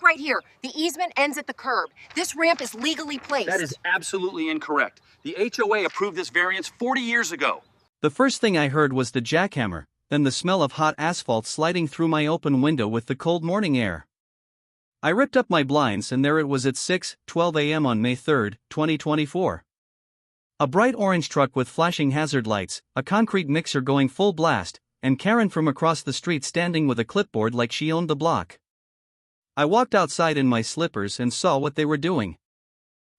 right here. The easement ends at the curb. This ramp is legally placed. That is absolutely incorrect. The HOA approved this variance 40 years ago. The first thing I heard was the jackhammer, then the smell of hot asphalt sliding through my open window with the cold morning air. I ripped up my blinds and there it was at 6:12 a.m. on May 3, 2024. A bright orange truck with flashing hazard lights, a concrete mixer going full blast, and Karen from across the street standing with a clipboard like she owned the block. I walked outside in my slippers and saw what they were doing.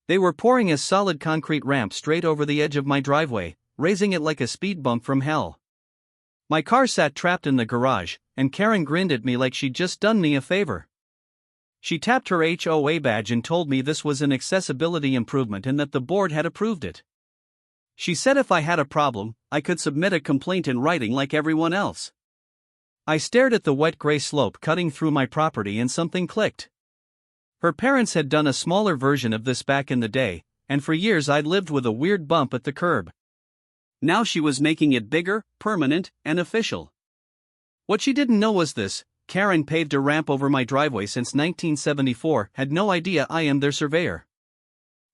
They were pouring a solid concrete ramp straight over the edge of my driveway, raising it like a speed bump from hell. My car sat trapped in the garage, and Karen grinned at me like she'd just done me a favor. She tapped her HOA badge and told me this was an accessibility improvement and that the board had approved it. She said if I had a problem, I could submit a complaint in writing like everyone else. I stared at the wet gray slope cutting through my property and something clicked. Her parents had done a smaller version of this back in the day, and for years I'd lived with a weird bump at the curb. Now she was making it bigger, permanent, and official. What she didn't know was this: Karen paved a ramp over my driveway since 1974, had no idea I am their surveyor.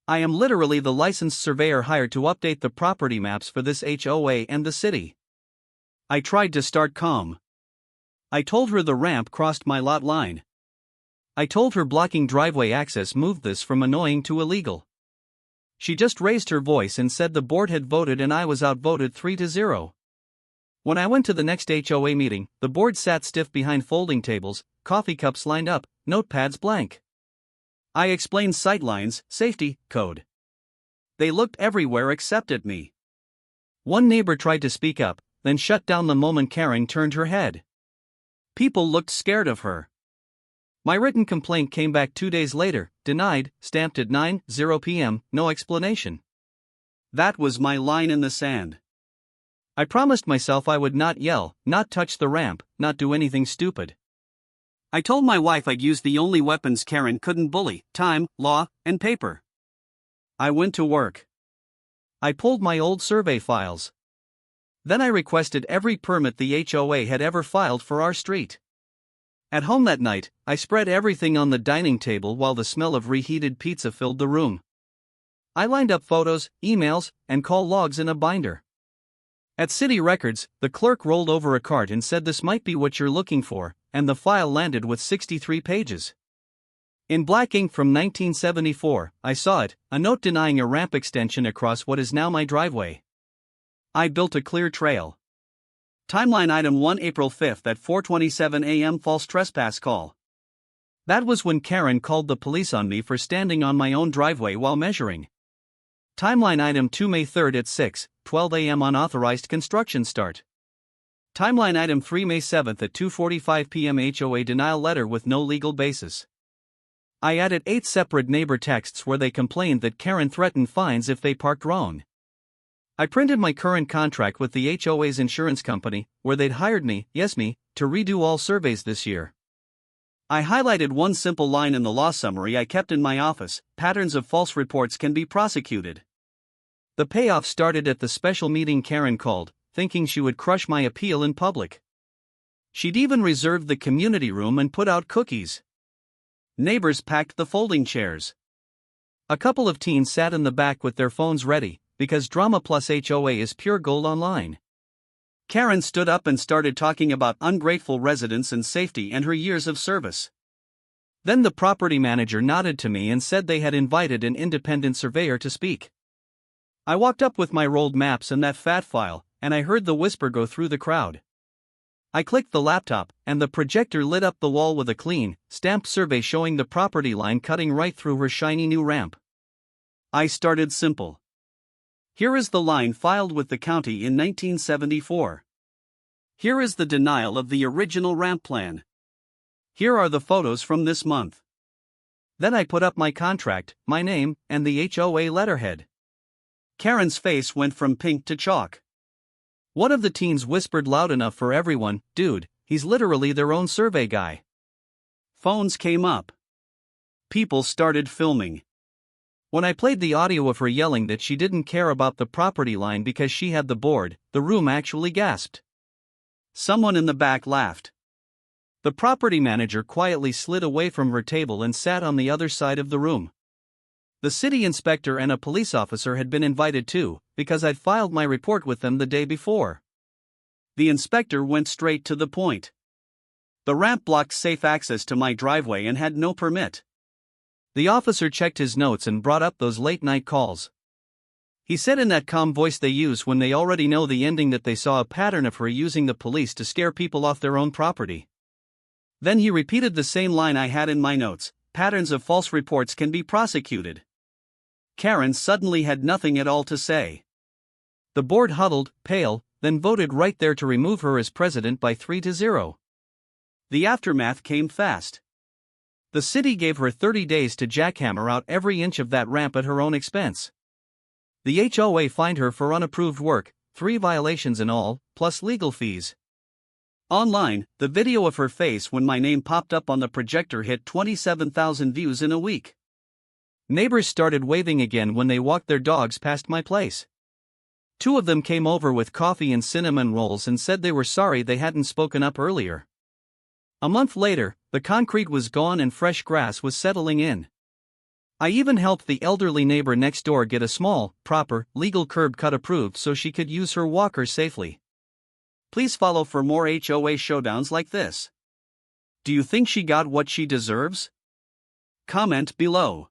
I am literally the licensed surveyor hired to update the property maps for this HOA and the city. I tried to start calm. I told her the ramp crossed my lot line. I told her blocking driveway access moved this from annoying to illegal. She just raised her voice and said the board had voted and I was outvoted 3-0. When I went to the next HOA meeting, the board sat stiff behind folding tables, coffee cups lined up, notepads blank. I explained sightlines, safety, code. They looked everywhere except at me. One neighbor tried to speak up, then shut down the moment Karen turned her head. People looked scared of her. My written complaint came back 2 days later, denied, stamped at 9:00 p.m., no explanation. That was my line in the sand. I promised myself I would not yell, not touch the ramp, not do anything stupid. I told my wife I'd use the only weapons Karen couldn't bully: time, law, and paper. I went to work. I pulled my old survey files. Then I requested every permit the HOA had ever filed for our street. At home that night, I spread everything on the dining table while the smell of reheated pizza filled the room. I lined up photos, emails, and call logs in a binder. At City Records, the clerk rolled over a cart and said this might be what you're looking for, and the file landed with 63 pages. In black ink from 1974, I saw it, a note denying a ramp extension across what is now my driveway. I built a clear trail. Timeline item 1 April 5 at 4:27 a.m. false trespass call. That was when Karen called the police on me for standing on my own driveway while measuring. Timeline item 2 May 3 at 6:12 a.m. unauthorized construction start. Timeline item 3 May 7 at 2:45 p.m. HOA denial letter with no legal basis. I added 8 separate neighbor texts where they complained that Karen threatened fines if they parked wrong. I printed my current contract with the HOA's insurance company, where they'd hired me, yes me, to redo all surveys this year. I highlighted one simple line in the law summary I kept in my office: patterns of false reports can be prosecuted. The payoff started at the special meeting Karen called, thinking she would crush my appeal in public. She'd even reserved the community room and put out cookies. Neighbors packed the folding chairs. A couple of teens sat in the back with their phones ready, because Drama Plus HOA is pure gold online. Karen stood up and started talking about ungrateful residents and safety and her years of service. Then the property manager nodded to me and said they had invited an independent surveyor to speak. I walked up with my rolled maps and that fat file, and I heard the whisper go through the crowd. I clicked the laptop, and the projector lit up the wall with a clean, stamped survey showing the property line cutting right through her shiny new ramp. I started simple. Here is the line filed with the county in 1974. Here is the denial of the original ramp plan. Here are the photos from this month. Then I put up my contract, my name, and the HOA letterhead. Karen's face went from pink to chalk. One of the teens whispered loud enough for everyone, "Dude, he's literally their own survey guy." Phones came up. People started filming. When I played the audio of her yelling that she didn't care about the property line because she had the board, the room actually gasped. Someone in the back laughed. The property manager quietly slid away from her table and sat on the other side of the room. The city inspector and a police officer had been invited too, because I'd filed my report with them the day before. The inspector went straight to the point. The ramp blocked safe access to my driveway and had no permit. The officer checked his notes and brought up those late-night calls. He said in that calm voice they use when they already know the ending that they saw a pattern of her using the police to scare people off their own property. Then he repeated the same line I had in my notes: patterns of false reports can be prosecuted. Karen suddenly had nothing at all to say. The board huddled, pale, then voted right there to remove her as president by 3-0. The aftermath came fast. The city gave her 30 days to jackhammer out every inch of that ramp at her own expense. The HOA fined her for unapproved work, 3 violations in all, plus legal fees. Online, the video of her face when my name popped up on the projector hit 27,000 views in a week. Neighbors started waving again when they walked their dogs past my place. 2 of them came over with coffee and cinnamon rolls and said they were sorry they hadn't spoken up earlier. A month later, the concrete was gone and fresh grass was settling in. I even helped the elderly neighbor next door get a small, proper, legal curb cut approved so she could use her walker safely. Please follow for more HOA showdowns like this. Do you think she got what she deserves? Comment below.